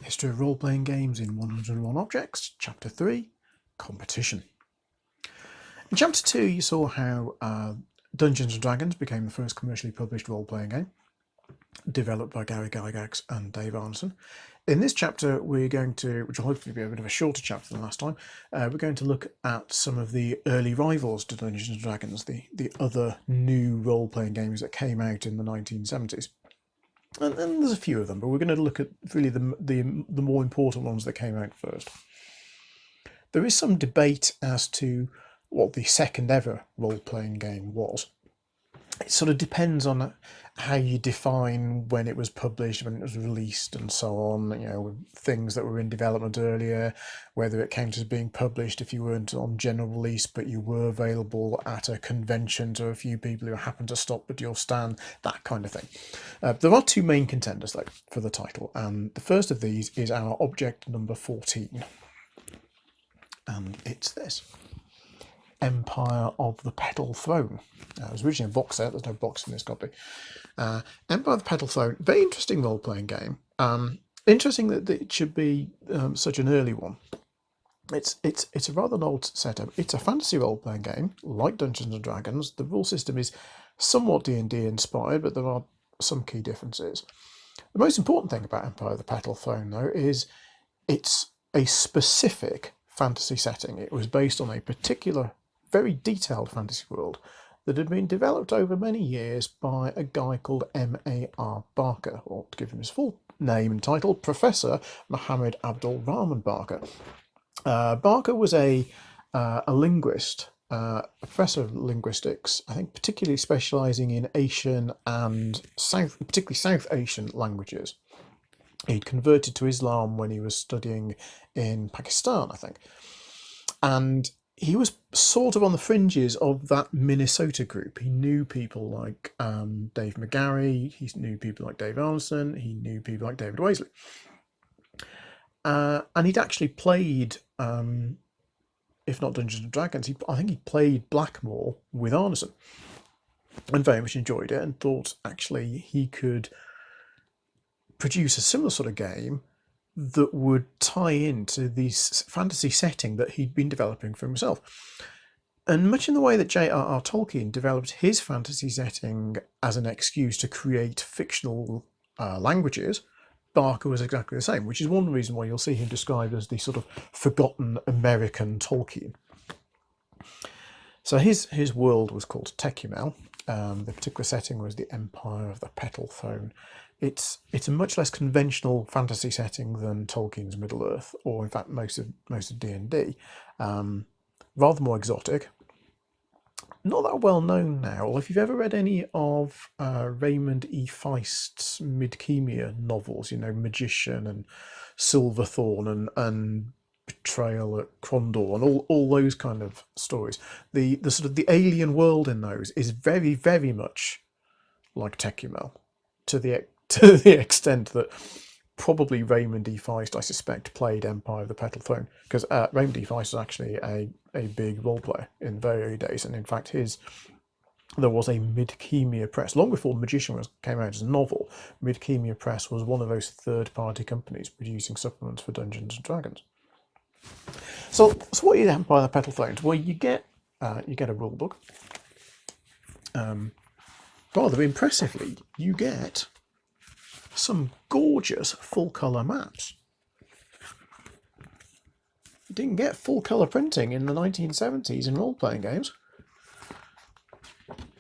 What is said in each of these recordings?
History of Role-Playing Games in 101 Objects, Chapter 3, Competition. In Chapter 2 you saw how Dungeons & Dragons became the first commercially published role-playing game, developed by Gary Gygax and Dave Arneson. In this chapter we're going to, which will hopefully be a bit of a shorter chapter than last time, we're going to look at some of the early rivals to Dungeons & Dragons, the other new role-playing games that came out in the 1970s. And there's a few of them, but we're going to look at really the more important ones that came out first. There is some debate as to what the second ever role-playing game was. It sort of depends on how you define when it was published, when it was released, and so on. You know, things that were in development earlier, whether it came to being published if you weren't on general release, but you were available at a convention to a few people who happened to stop at your stand, that kind of thing. There are two main contenders, though, for the title, and the first of these is our object number 14, and it's this. Empire of the Petal Throne. It was originally a box set, there's no box in this copy. Empire of the Petal Throne, very interesting role-playing game. Interesting that it should be such an early one. It's a rather old setup. It's a fantasy role-playing game, like Dungeons and Dragons. The rule system is somewhat D&D inspired, but there are some key differences. The most important thing about Empire of the Petal Throne, though, is it's a specific fantasy setting. It was based on a particular very detailed fantasy world that had been developed over many years by a guy called M.A.R. Barker, or to give him his full name and title, Professor Mohammed Abdul Rahman Barker. Barker was a linguist, a professor of linguistics, I think particularly specialising in Asian and particularly South Asian languages. He'd converted to Islam when he was studying in Pakistan, I think. And he was sort of on the fringes of that Minnesota group. He knew people like Dave McGarry, he knew people like Dave Arneson, he knew people like David Waisley. And he'd actually played, if not Dungeons and Dragons, I think he played Blackmore with Arneson and very much enjoyed it and thought actually he could produce a similar sort of game that would tie into this fantasy setting that he'd been developing for himself. And much in the way that J.R.R. Tolkien developed his fantasy setting as an excuse to create fictional languages, Barker was exactly the same, which is one reason why you'll see him described as the sort of forgotten American Tolkien. So his world was called Techumel. The particular setting was the Empire of the Petal Throne. It's a much less conventional fantasy setting than Tolkien's Middle-earth, or in fact most of D&D. Rather more exotic. Not that well known now. If you've ever read any of Raymond E. Feist's Midkemia novels, you know, Magician and Silverthorn and Betrayal at Crondor and all those kind of stories, the sort of the alien world in those is very, very much like Techumel, to the extent that probably Raymond E. Feist, I suspect, played Empire of the Petal Throne, because Raymond E. Feist was actually a big role player in the very early days, and in fact there was a Midkemia Press long before Magician came out as a novel. Midkemia Press was one of those third-party companies producing supplements for Dungeons and Dragons. So what is Empire of the Petal Throne? Well, you get a rule book. Rather impressively, you get some gorgeous full-colour maps. You didn't get full-colour printing in the 1970s in role-playing games.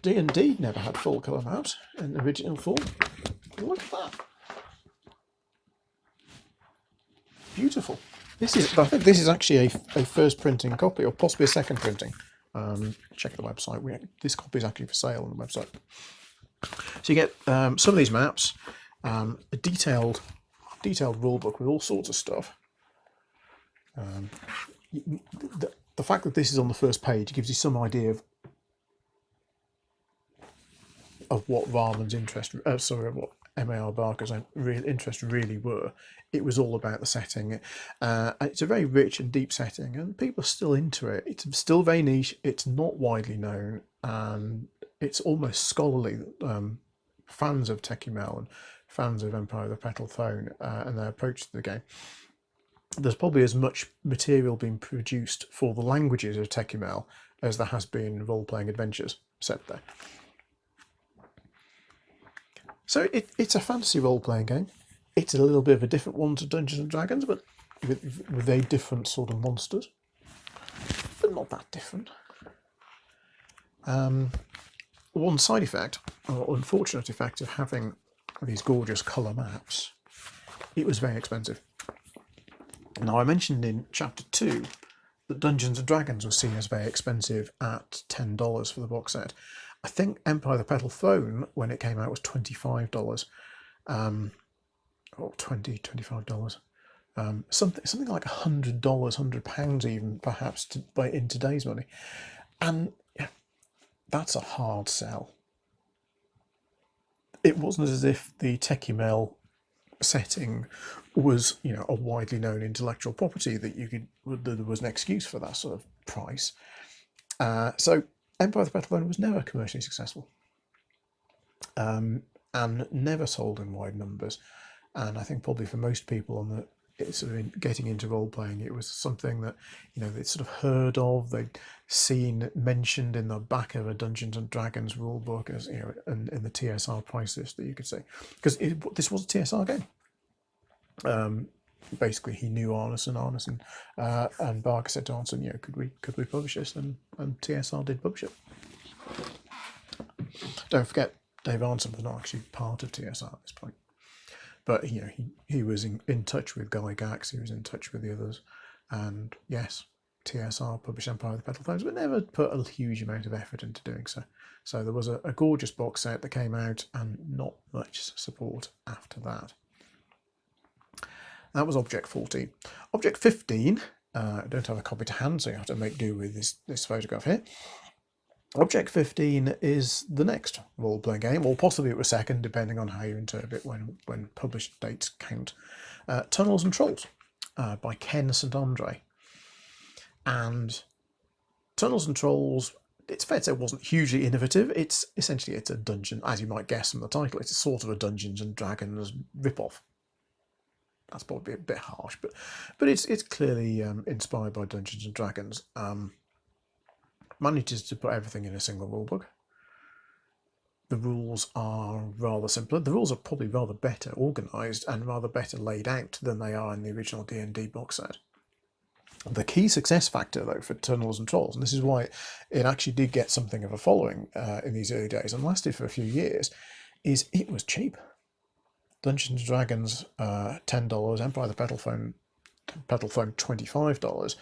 D&D never had full-colour maps in the original form. Look at that. Beautiful. I think this is actually a first printing copy, or possibly a second printing. Check the website. This copy is actually for sale on the website. So you get some of these maps, a detailed rulebook with all sorts of stuff. The fact that this is on the first page gives you some idea of what Rahman's what M.A.R. Barker's real interest really were. It was all about the setting. It's a very rich and deep setting, and people are still into it. It's still very niche. It's not widely known, and it's almost scholarly. Fans of Techumel and fans of Empire of the Petal Throne and their approach to the game, there's probably as much material being produced for the languages of Techimal as there has been role-playing adventures set there. So it's a fantasy role-playing game. It's a little bit of a different one to Dungeons and Dragons, but with a different sort of monsters, but not that different. One side effect, or unfortunate effect, of having these gorgeous colour maps, it was very expensive. Now, I mentioned in Chapter 2 that Dungeons & Dragons was seen as very expensive at $10 for the box set. I think Empire of the Petal Throne, when it came out, was $25. Or $20, $25. Something like $100, £100 even, perhaps, in today's money. And yeah, that's a hard sell. It wasn't as if the Techimal setting was, a widely known intellectual property that there was an excuse for that sort of price. So Empire of the Petal Throne was never commercially successful, and never sold in wide numbers. And I think probably for most people getting into role playing, it was something that they'd sort of heard of, they'd seen mentioned in the back of a Dungeons and Dragons rule book, as in the TSR price list that you could see, because this was a TSR game. Basically, he knew Arneson, and Barker said to Arneson, could we publish this? And TSR did publish it. Don't forget, Dave Arneson was not actually part of TSR at this point. But he was in touch with Guy Gax, he was in touch with the others, and yes, TSR published Empire of the Petal Thrones, but never put a huge amount of effort into doing so. So there was a gorgeous box set that came out, and not much support after that. That was Object 14. Object 15, I don't have a copy to hand, so you have to make do with this photograph here. Object 15 is the next role-playing game, or possibly it was second, depending on how you interpret when published dates count. Tunnels and Trolls by Ken St. Andre. And Tunnels and Trolls, it's fair to say, wasn't hugely innovative. It's essentially a dungeon, as you might guess from the title. It's a sort of a Dungeons and Dragons rip-off. That's probably a bit harsh, but it's clearly inspired by Dungeons and Dragons. Manages to put everything in a single rulebook. The rules are rather simpler. The rules are probably rather better organised and rather better laid out than they are in the original D&D box set. The key success factor, though, for Tunnels and Trolls, and this is why it actually did get something of a following in these early days and lasted for a few years, is it was cheap. Dungeons & Dragons, $10, Empire of the Petal Throne, $25.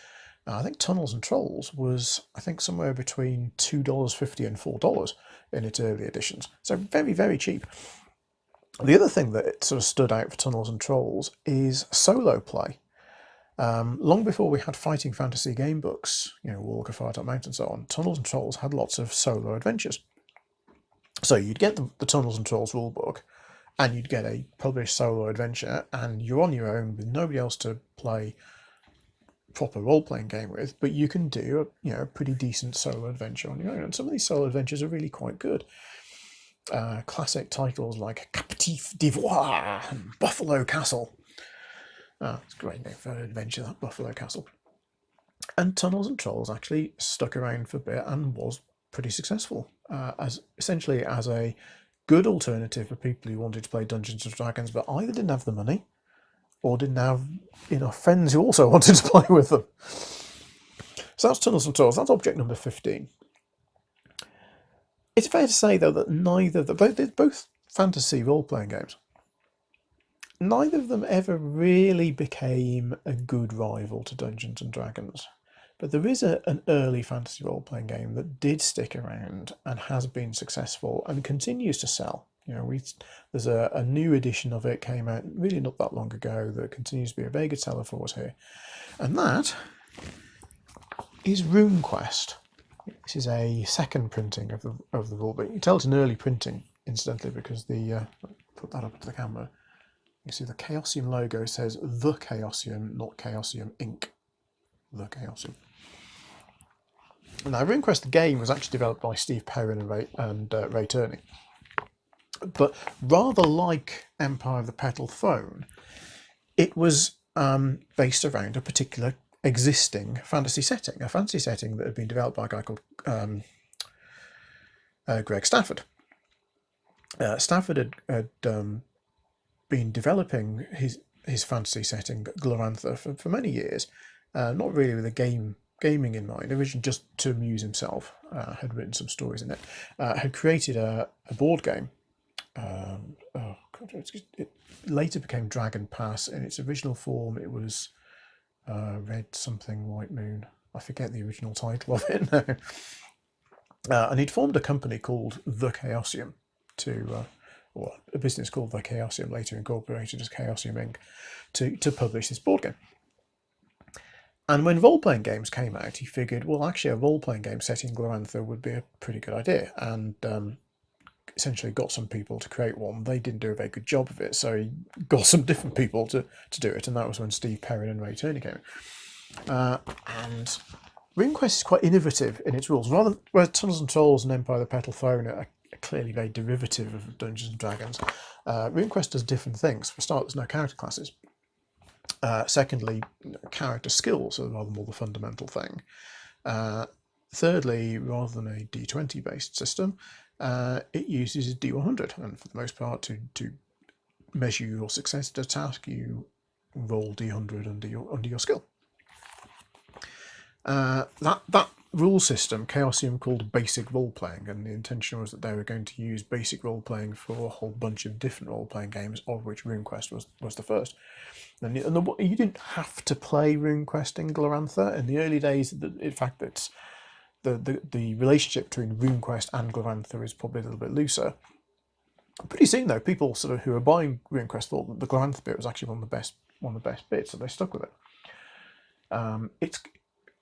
I think Tunnels and Trolls was, somewhere between $2.50 and $4 in its early editions. So very, very cheap. The other thing that sort of stood out for Tunnels and Trolls is solo play. Long before we had fighting fantasy game books, Walk of Fire Top Mountain and so on, Tunnels and Trolls had lots of solo adventures. So you'd get the Tunnels and Trolls rulebook, and you'd get a published solo adventure, and you're on your own with nobody else to play proper role-playing game with, but you can do a pretty decent solo adventure on your own, and some of these solo adventures are really quite good. Classic titles like Captif d'Ivoire and Buffalo Castle. It's a great name for an adventure, that Buffalo Castle. And Tunnels and Trolls actually stuck around for a bit and was pretty successful as a good alternative for people who wanted to play Dungeons and Dragons but either didn't have the money or didn't have enough friends who also wanted to play with them. So that's Tunnels and Trolls. That's object number 15. It's fair to say, though, that they're both fantasy role-playing games. Neither of them ever really became a good rival to Dungeons and Dragons. But there is an early fantasy role-playing game that did stick around and has been successful and continues to sell. There's a new edition of it came out really not that long ago that continues to be a very good seller for us here. And that is RuneQuest. This is a second printing of the rulebook. You can tell it's an early printing, incidentally, because put that up to the camera. You see the Chaosium logo says The Chaosium, not Chaosium Inc. The Chaosium. Now, RuneQuest the game was actually developed by Steve Perrin and Ray Turney. But rather like Empire of the Petal Throne, it was based around a particular existing fantasy setting, a fantasy setting that had been developed by a guy called Greg Stafford. Stafford had been developing his fantasy setting, Glorantha, for many years, not really with gaming in mind, originally just to amuse himself. Had written some stories in it, had created a board game. It later became Dragon Pass. In its original form, it was Red something White Moon. I forget the original title of it now. And he'd formed a company called The Chaosium or a business called The Chaosium, later incorporated as Chaosium Inc., to publish this board game. And when role-playing games came out, he figured, well, actually, a role-playing game set in Glorantha would be a pretty good idea, and essentially got some people to create one. They didn't do a very good job of it, so he got some different people to do it, and that was when Steve Perrin and Ray Turney came in. And RuneQuest is quite innovative in its rules. Whereas Tunnels and Trolls and Empire of the Petal Throne are clearly very derivative of Dungeons and Dragons, RuneQuest does different things. For a start, there's no character classes. Secondly, character skills are rather more the fundamental thing. Thirdly, rather than a D20 based system, it uses a D100, and for the most part, to measure your success at a task, you roll D100 under your skill. That rule system, Chaosium called basic role-playing, and the intention was that they were going to use basic role-playing for a whole bunch of different role-playing games, of which RuneQuest was the first. And you didn't have to play RuneQuest in Glorantha. In the early days, in fact, it's the relationship between RuneQuest and Glorantha is probably a little bit looser. Pretty soon, though, people sort of who were buying RuneQuest thought that the Glorantha bit was actually one of the best bits, so they stuck with it.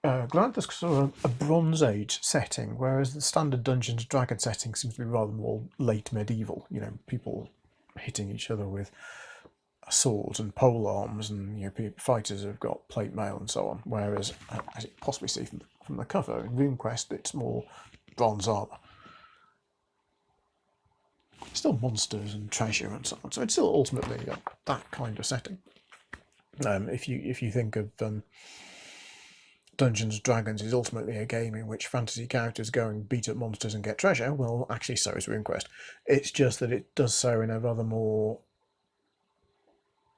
Glorantha's sort of a Bronze Age setting, whereas the standard Dungeons and Dragons setting seems to be rather more late medieval. You know, people hitting each other with swords and pole arms, and fighters have got plate mail and so on. Whereas, as you possibly see from the cover, in RuneQuest it's more bronze armor. Still monsters and treasure and so on. So it's still ultimately that kind of setting. If you think of Dungeons and Dragons is ultimately a game in which fantasy characters go and beat up monsters and get treasure, well, actually so is RuneQuest. It's just that it does so in a rather more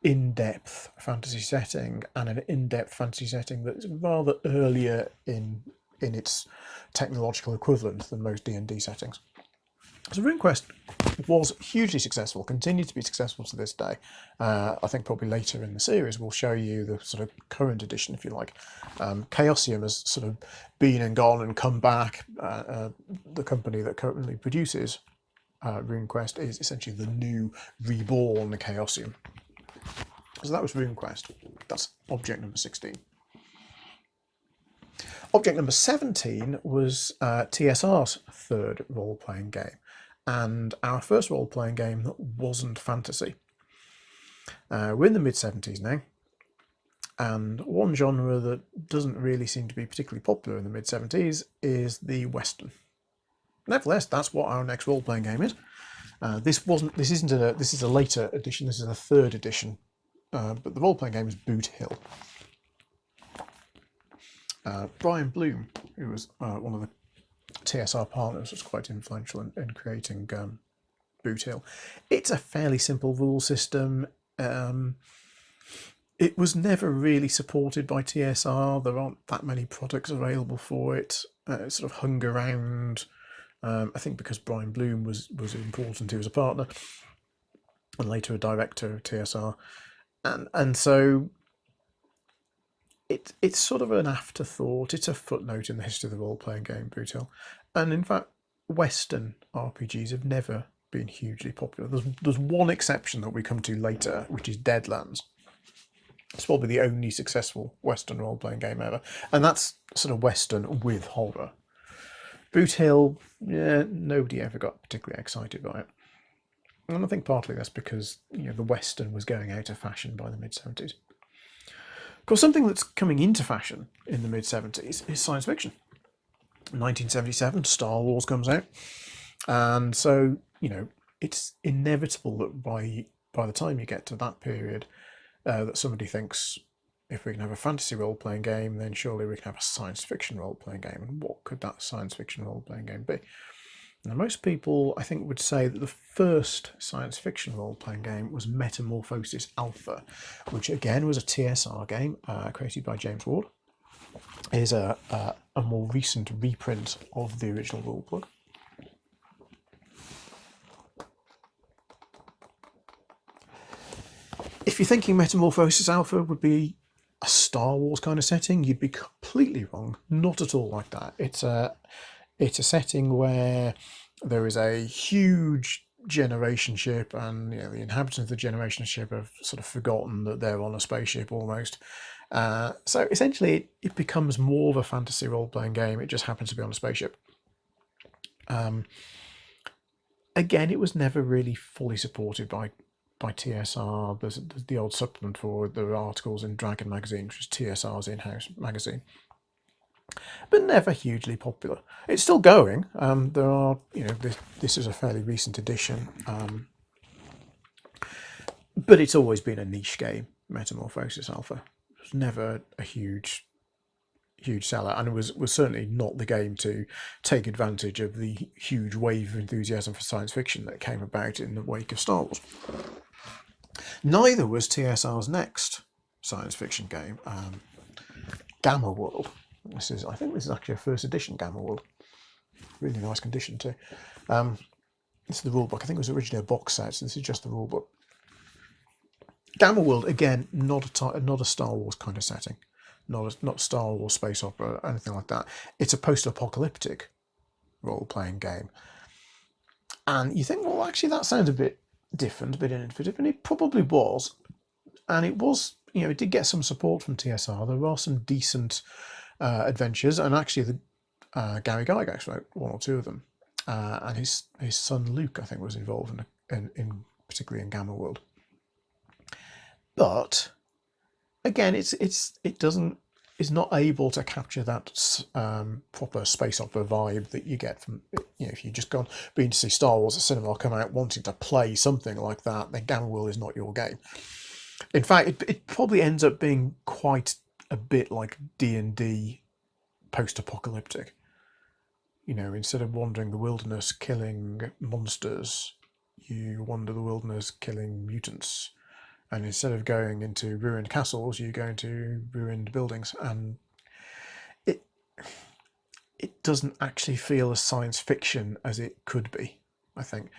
in-depth fantasy setting, and an in-depth fantasy setting that's rather earlier in its technological equivalent than most D&D settings. So RuneQuest was hugely successful, continued to be successful to this day. I think probably later in the series we'll show you the sort of current edition, if you like. Chaosium has sort of been and gone and come back. The company that currently produces RuneQuest is essentially the new reborn Chaosium. So that was RuneQuest. That's object number 16. Object number 17 was TSR's third role-playing game, and our first role-playing game that wasn't fantasy. We're in the mid-70s now, and one genre that doesn't really seem to be particularly popular in the mid-70s is the Western. Nevertheless, that's what our next role-playing game is. This is a later edition. This is a third edition, but the role-playing game is Boot Hill. Brian Bloom, who was one of the TSR partners, was quite influential in creating Boot Hill. It's a fairly simple rule system. It was never really supported by TSR. There aren't that many products available for it. It sort of hung around. I think because Brian Bloom was important, he was a partner, and later a director of TSR, and so. It's sort of an afterthought. It's a footnote in the history of the role-playing game, Boot Hill. And in fact, Western RPGs have never been hugely popular. There's one exception that we come to later, which is Deadlands. It's probably the only successful Western role-playing game ever. And that's sort of Western with horror. Boot Hill, yeah, nobody ever got particularly excited by it. And I think partly that's because the Western was going out of fashion by the mid-70s. Of course, something that's coming into fashion in the mid-70s is science fiction. In 1977, Star Wars comes out. And so, it's inevitable that by the time you get to that period, that somebody thinks, if we can have a fantasy role-playing game, then surely we can have a science fiction role-playing game. And what could that science fiction role-playing game be? Now, most people, I think, would say that the first science fiction role-playing game was Metamorphosis Alpha, which again was a TSR game created by James Ward. It is a more recent reprint of the original rulebook. If you're thinking Metamorphosis Alpha would be a Star Wars kind of setting, you'd be completely wrong. Not at all like that. It's a setting where there is a huge generation ship, and the inhabitants of the generation ship have sort of forgotten that they're on a spaceship almost. So essentially, it becomes more of a fantasy role-playing game. It just happens to be on a spaceship. Again, it was never really fully supported by TSR. There's the old supplement for the articles in Dragon magazine, which is TSR's in-house magazine, but never hugely popular. It's still going. There are, this is a fairly recent edition, but it's always been a niche game. Metamorphosis Alpha was never a huge seller, and it was certainly not the game to take advantage of the huge wave of enthusiasm for science fiction that came about in the wake of Star Wars. Neither was TSR's next science fiction game, Gamma World. I think this is actually a first edition Gamma World. Really nice condition too. This is the rulebook. I think it was originally a box set, so this is just the rulebook. Gamma World, again, not a Star Wars kind of setting. Not Star Wars space opera or anything like that. It's a post-apocalyptic role-playing game. And you think, well, actually that sounds a bit different, a bit innovative, and it probably was. And it was, it did get some support from TSR. There are some decent adventures, and actually the Gary Gygax wrote one or two of them. And his son Luke, I think, was involved in particularly in Gamma World. But again, it's not able to capture that proper space opera vibe that you get from, if you just been to see Star Wars at cinema, come out wanting to play something like that, then Gamma World is not your game. In fact, it probably ends up being quite a bit like D&D post-apocalyptic. Instead of wandering the wilderness killing monsters, you wander the wilderness killing mutants. And instead of going into ruined castles, you go into ruined buildings, and it doesn't actually feel as science fiction as it could be, I think.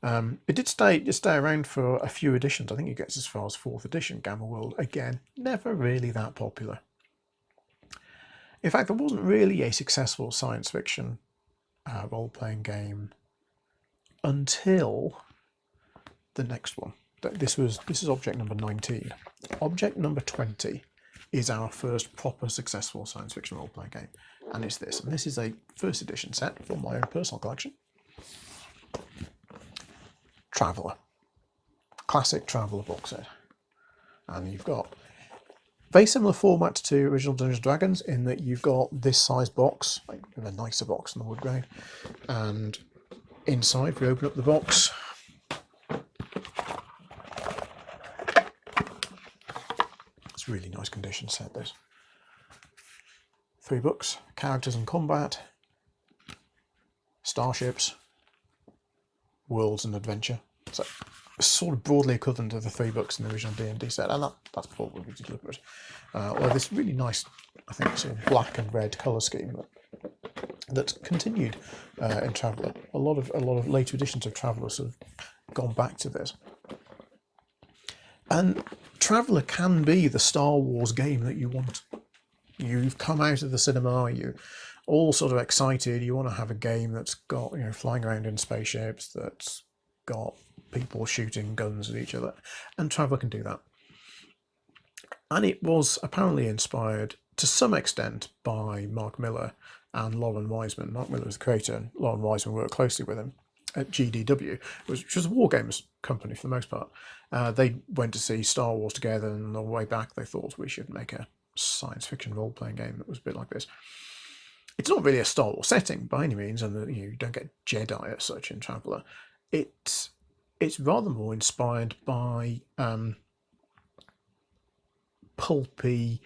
It did stay around for a few editions. I think it gets as far as 4th edition, Gamma World. Again, never really that popular. In fact, there wasn't really a successful science fiction role-playing game until the next one. This is object number 19. Object number 20 is our first proper successful science fiction role-playing game, and it's this. And this is a 1st edition set from my own personal collection. Traveller. Classic Traveller box set. And you've got very similar format to original Dungeons & Dragons in that you've got this size box, like a nicer box than the wood grain, and inside, if we open up the box, it's a really nice condition set, this. 3 books, Characters and Combat, Starships, Worlds and Adventure. So sort of broadly equivalent to the 3 books in the original D&D set, and that's probably deliberate. Well, this really nice, I think, sort of black and red colour scheme that's continued in Traveller. A lot of later editions of Traveller sort of gone back to this. And Traveller can be the Star Wars game that you want. You've come out of the cinema, you're all sort of excited, you want to have a game that's got, flying around in spaceships, that's got people shooting guns at each other, and Traveller can do that. And it was apparently inspired to some extent by Mark Miller and Lauren Wiseman. Mark Miller was the creator, and Lauren Wiseman worked closely with him at GDW, which was a wargames company for the most part. They went to see Star Wars together, and on the way back they thought we should make a science fiction role-playing game that was a bit like this. It's not really a Star Wars setting by any means, and you don't get Jedi as such in Traveller. it's rather more inspired by pulpy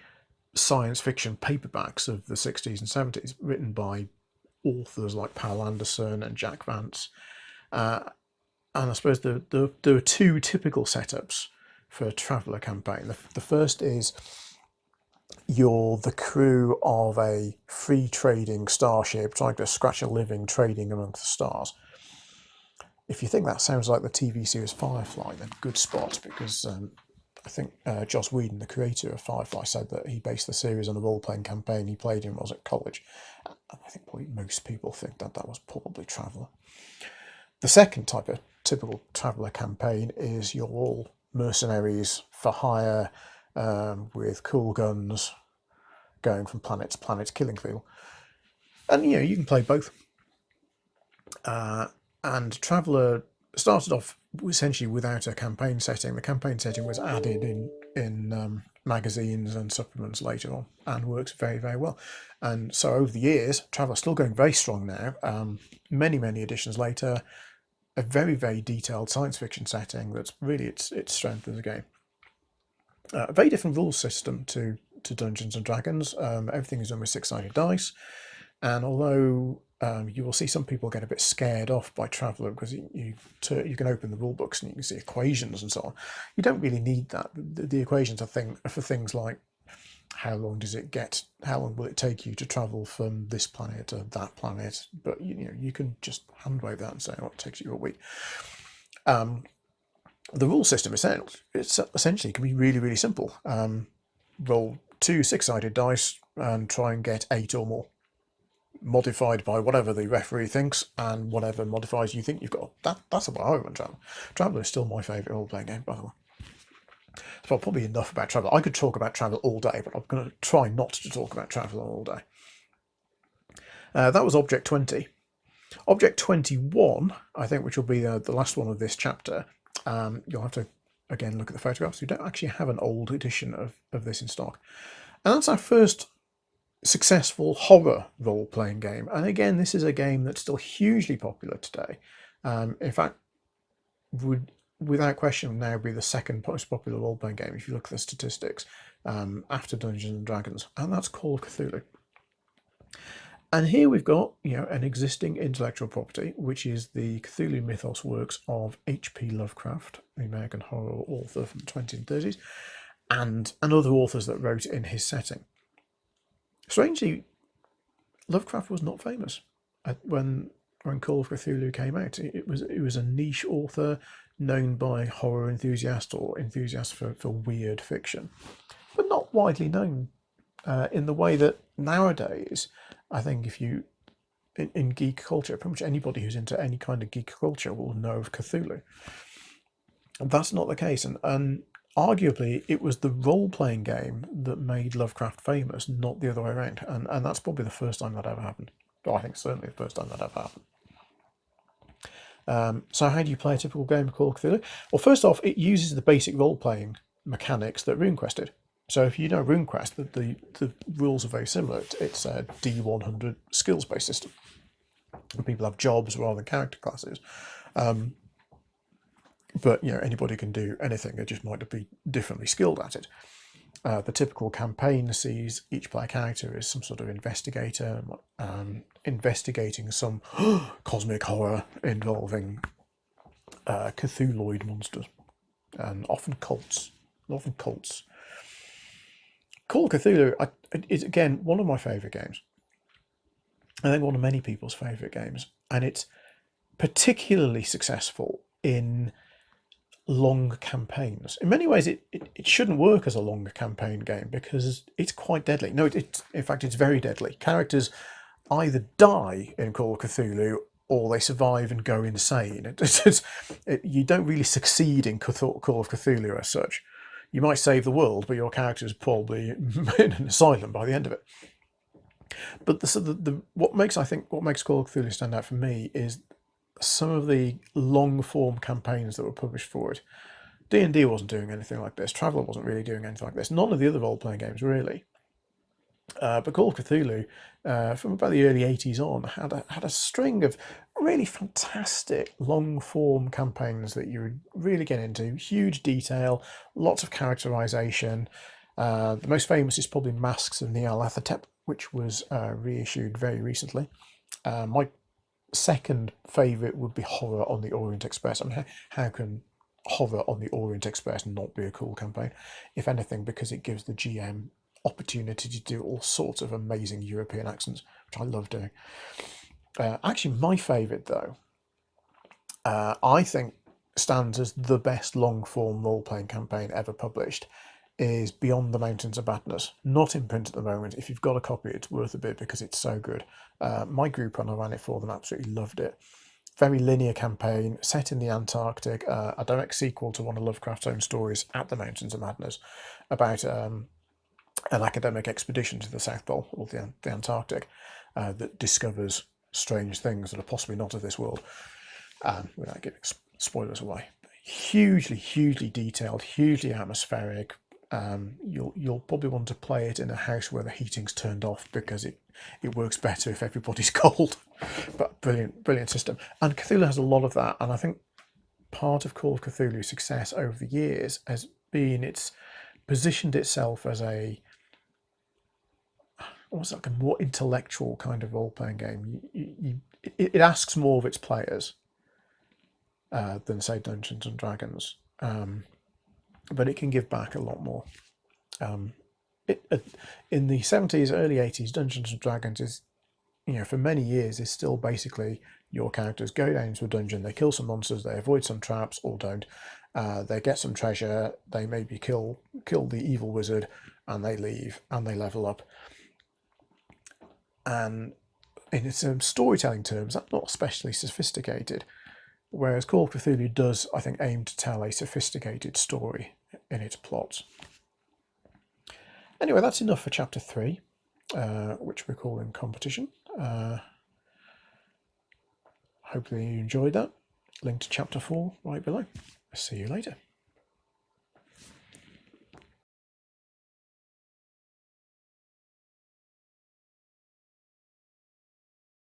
science fiction paperbacks of the 60s and 70s, written by authors like Pal Anderson and Jack Vance. And I suppose there are two typical setups for a Traveller campaign. The first is you're the crew of a free trading starship trying to scratch a living trading amongst the stars. If you think that sounds like the TV series Firefly, then good spot, because I think Joss Whedon, the creator of Firefly, said that he based the series on a role-playing campaign he played in when he was at college. I think probably most people think that was probably Traveller. The second type of typical Traveller campaign is you're all mercenaries for hire, with cool guns, going from planet to planet, killing people. And you can play both. And Traveller started off essentially without a campaign setting. The campaign setting was added in magazines and supplements later on, and works very, very well. And so over the years, Traveller's still going very strong now. Many, many editions later, a very, very detailed science fiction setting that's really its strength as a game. A very different rules system to Dungeons and Dragons. Everything is done with 6-sided dice, and although you will see some people get a bit scared off by Traveller because you can open the rule books and you can see equations and so on. You don't really need that. The equations are for things like how long will it take you to travel from this planet to that planet. But you can just hand wave that and say, oh, it takes you a week. The rule system essentially can be really, really simple. Roll 2 6-sided dice and try and get 8 or more, modified by whatever the referee thinks and whatever modifiers you think you've got. That's about how I run Traveller. Traveller is still my favourite role-playing game, by the way. So probably enough about Traveller. I could talk about Traveller all day, but I'm going to try not to talk about Traveller all day. That was Object 20. Object 21, I think, which will be the last one of this chapter. You'll have to, again, look at the photographs. We don't actually have an old edition of this in stock. And that's our first successful horror role-playing game. And again, this is a game that's still hugely popular today. In fact, would without question now be the second most popular role-playing game if you look at the statistics, after Dungeons and Dragons, and that's Call of Cthulhu. And here we've got an existing intellectual property, which is the Cthulhu mythos works of H.P. Lovecraft, the American horror author from the 20s and 30s, and other authors that wrote in his setting. Strangely, Lovecraft was not famous when Call of Cthulhu came out. It was a niche author known by horror enthusiasts or enthusiasts for weird fiction, but not widely known in the way that nowadays, I think if you, in geek culture, pretty much anybody who's into any kind of geek culture will know of Cthulhu. And that's not the case, and arguably it was the role-playing game that made Lovecraft famous, not the other way around, and that's probably the first time that ever happened. Well, I think certainly the first time that ever happened. So how do you play a typical game of Call of Cthulhu? Well, first off, it uses the basic role-playing mechanics that RuneQuest did. So if you know RuneQuest, the rules are very similar. It's a D100 skills-based system. People have jobs rather than character classes. But anybody can do anything. They just might be differently skilled at it. The typical campaign sees each player character is some sort of investigator, investigating some cosmic horror involving Cthulhuoid monsters, and often cults. Call of Cthulhu is, again, one of my favourite games. I think one of many people's favourite games, and it's particularly successful in long campaigns. In many ways, it shouldn't work as a long campaign game because it's quite deadly. No, in fact, it's very deadly. Characters either die in Call of Cthulhu or they survive and go insane. You don't really succeed in Call of Cthulhu as such. You might save the world, but your character is probably in an asylum by the end of it. But what makes Call of Cthulhu stand out for me is some of the long-form campaigns that were published for it. D&D wasn't doing anything like this. Traveller wasn't really doing anything like this. None of the other role-playing games really. But Call of Cthulhu, from about the early 80s on, had a string of really fantastic long-form campaigns that you would really get into. Huge detail, lots of characterization. The most famous is probably Masks of Nyarlathotep, which was reissued very recently. My second favourite would be Horror on the Orient Express. I mean, how can Horror on the Orient Express not be a cool campaign? If anything, because it gives the GM opportunity to do all sorts of amazing European accents, which I love doing. Actually, my favourite, though, I think stands as the best long-form role-playing campaign ever published, is Beyond the Mountains of Madness. Not in print at the moment. If you've got a copy, it's worth a bit because it's so good. My group, when I ran it for them, absolutely loved it. Very linear campaign, set in the Antarctic, a direct sequel to one of Lovecraft's own stories, At the Mountains of Madness, about an academic expedition to the South Pole, or the Antarctic, that discovers strange things that are possibly not of this world, without giving spoilers away. Hugely, hugely detailed, hugely atmospheric. You'll probably want to play it in a house where the heating's turned off because it works better if everybody's cold. But brilliant system. And Cthulhu has a lot of that, and I think part of Call of Cthulhu's success over the years has been it's positioned itself as a almost like a more intellectual kind of role-playing game. It asks more of its players than, say, Dungeons and Dragons, but it can give back a lot more. In the 70s, early 80s, Dungeons and Dragons is, for many years, is still basically your characters go down into a dungeon, they kill some monsters, they avoid some traps, or don't. They get some treasure, they maybe kill the evil wizard, and they leave, and they level up. And in its storytelling terms, that's not especially sophisticated. Whereas Call of Cthulhu does, I think, aim to tell a sophisticated story in its plots. Anyway, that's enough for Chapter 3, which we're calling Competition. Hopefully you enjoyed that. Link to Chapter 4 right below. See you later.